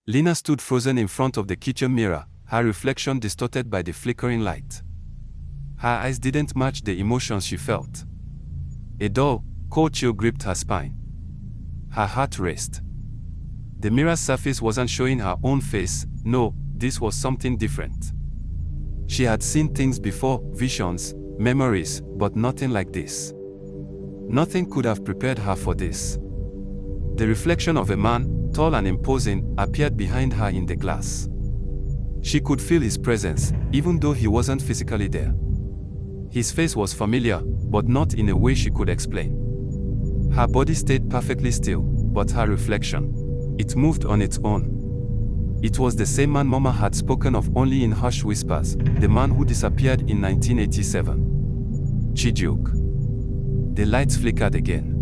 Lina stood frozen in front of the kitchen mirror, her reflection distorted by the flickering light. Her eyes didn't match the emotions she felt. A dull, cold chill gripped her spine. Her heart raced. The mirror's surface wasn't showing her own face. No, this was something different. She had seen things before, visions, memories, but nothing like this. Nothing could have prepared her for this. The reflection of a man, tall and imposing, appeared behind her in the glass. She could feel his presence, even though he wasn't physically there. His face was familiar, but not in a way she could explain. Her body stayed perfectly still, but her reflection, it moved on its own. It was the same man Mama had spoken of only in hushed whispers, the man who disappeared in 1987. Chijioke. The lights flickered again.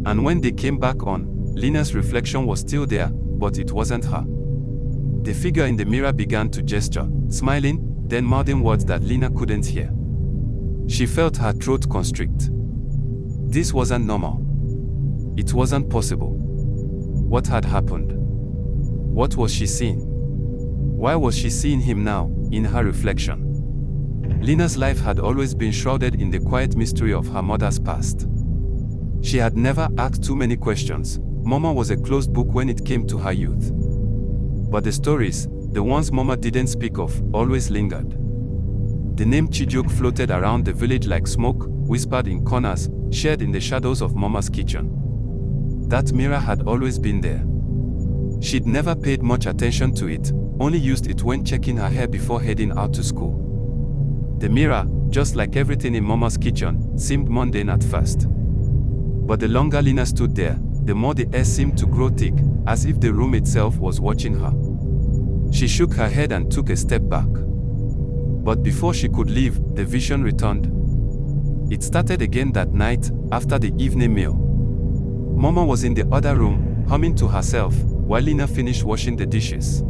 And when they came back on, Lina's reflection was still there, but it wasn't her. The figure in the mirror began to gesture, smiling, then mouthing words that Lina couldn't hear. She felt her throat constrict. This wasn't normal. It wasn't possible. What had happened? What was she seeing? Why was she seeing him now, in her reflection? Lina's life had always been shrouded in the quiet mystery of her mother's past. She had never asked too many questions. Mama was a closed book when it came to her youth. But the stories, the ones Mama didn't speak of, always lingered. The name Chijioke floated around the village like smoke, whispered in corners, shared in the shadows of Mama's kitchen. That mirror had always been there. She'd never paid much attention to it, only used it when checking her hair before heading out to school. The mirror, just like everything in Mama's kitchen, seemed mundane at first. But the longer Lina stood there, the more the air seemed to grow thick, as if the room itself was watching her. She shook her head and took a step back. But before she could leave, the vision returned. It started again that night, after the evening meal. Mama was in the other room, humming to herself, while Lina finished washing the dishes.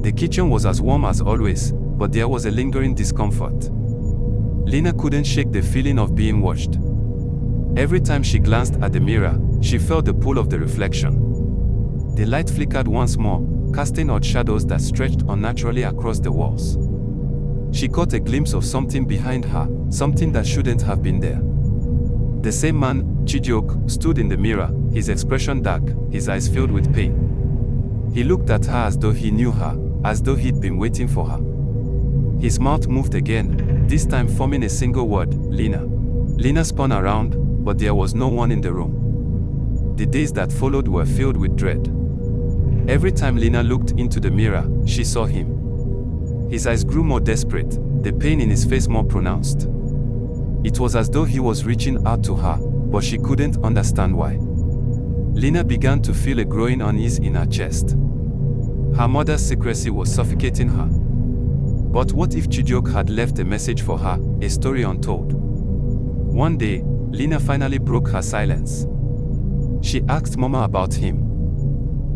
The kitchen was as warm as always, but there was a lingering discomfort. Lina couldn't shake the feeling of being watched. Every time she glanced at the mirror, she felt the pull of the reflection. The light flickered once more, casting odd shadows that stretched unnaturally across the walls. She caught a glimpse of something behind her, something that shouldn't have been there. The same man, Chijioke, stood in the mirror, his expression dark, his eyes filled with pain. He looked at her as though he knew her, as though he'd been waiting for her. His mouth moved again, this time forming a single word, Lina. Lina spun around, but there was no one in the room. The days that followed were filled with dread. Every time Lina looked into the mirror, she saw him. His eyes grew more desperate, the pain in his face more pronounced. It was as though he was reaching out to her, but she couldn't understand why. Lina began to feel a growing unease in her chest. Her mother's secrecy was suffocating her. But what if Chijioke had left a message for her, a story untold? One day, Lina finally broke her silence. She asked Mama about him.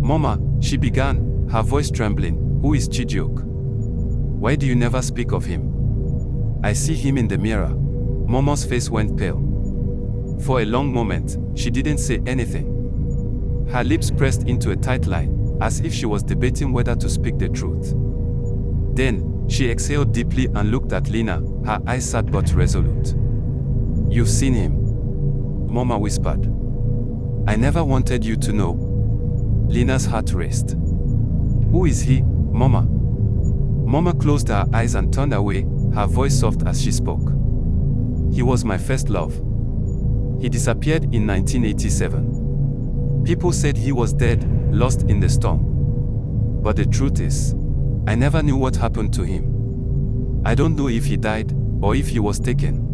Mama, she began, her voice trembling, who is Chijioke? Why do you never speak of him? I see him in the mirror. Mama's face went pale. For a long moment, she didn't say anything. Her lips pressed into a tight line, as if she was debating whether to speak the truth. Then, she exhaled deeply and looked at Lina, her eyes sad but resolute. You've seen him, Mama whispered. I never wanted you to know. Lina's heart raced. Who is he, Mama? Mama closed her eyes and turned away, her voice soft as she spoke. He was my first love. He disappeared in 1987. People said he was dead, lost in the storm. But the truth is, I never knew what happened to him. I don't know if he died, or if he was taken.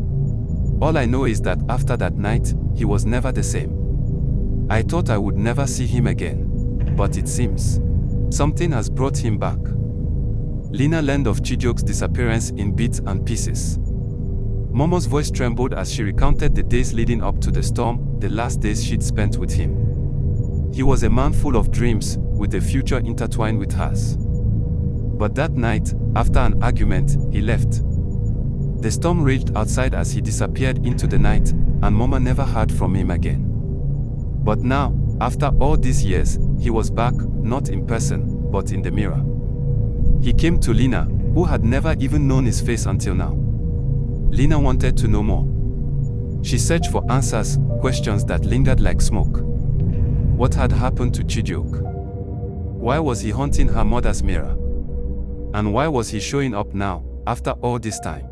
All I know is that after that night, he was never the same. I thought I would never see him again. But it seems, something has brought him back. Lina learned of Chijioke's disappearance in bits and pieces. Momo's voice trembled as she recounted the days leading up to the storm, the last days she'd spent with him. He was a man full of dreams, with a future intertwined with hers. But that night, after an argument, he left. The storm raged outside as he disappeared into the night, and Mama never heard from him again. But now, after all these years, he was back, not in person, but in the mirror. He came to Lina, who had never even known his face until now. Lina wanted to know more. She searched for answers, questions that lingered like smoke. What had happened to Chijioke? Why was he haunting her mother's mirror? And why was he showing up now, after all this time?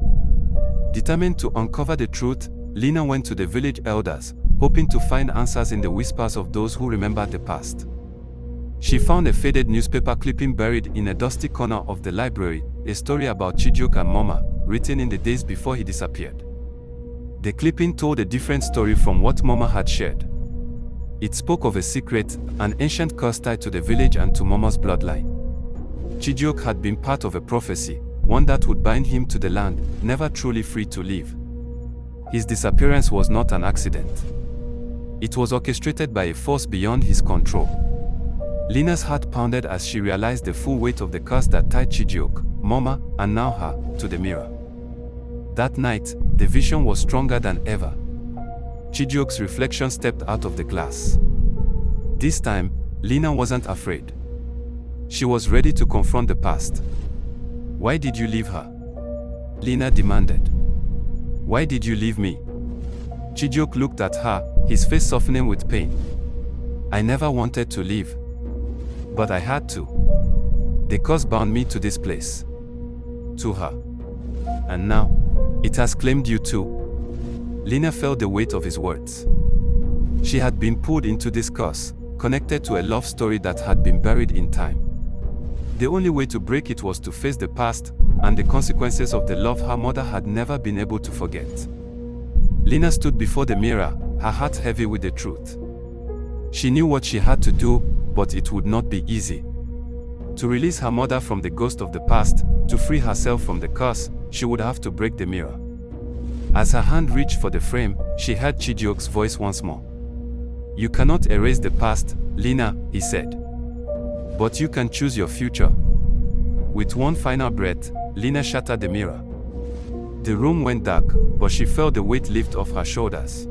Determined to uncover the truth, Lina went to the village elders, hoping to find answers in the whispers of those who remembered the past. She found a faded newspaper clipping buried in a dusty corner of the library, a story about Chijioke and Mama, written in the days before he disappeared. The clipping told a different story from what Mama had shared. It spoke of a secret, an ancient curse tied to the village and to Mama's bloodline. Chijioke had been part of a prophecy, one that would bind him to the land, never truly free to live. His disappearance was not an accident. It was orchestrated by a force beyond his control. Lina's heart pounded as she realized the full weight of the curse that tied Chijioke, Mama, and now her, to the mirror. That night, the vision was stronger than ever. Chijioke's reflection stepped out of the glass. This time, Lina wasn't afraid. She was ready to confront the past. Why did you leave her? Lina demanded. Why did you leave me? Chijioke looked at her, his face softening with pain. I never wanted to leave. But I had to. The curse bound me to this place. To her. And now, it has claimed you too. Lina felt the weight of his words. She had been pulled into this curse, connected to a love story that had been buried in time. The only way to break it was to face the past and the consequences of the love her mother had never been able to forget. Lina stood before the mirror, her heart heavy with the truth. She knew what she had to do, but it would not be easy. To release her mother from the ghost of the past, to free herself from the curse, she would have to break the mirror. As her hand reached for the frame, she heard Chijioke's voice once more. You cannot erase the past, Lina, he said. But you can choose your future. With one final breath, Lina shattered the mirror. The room went dark, but she felt the weight lift off her shoulders.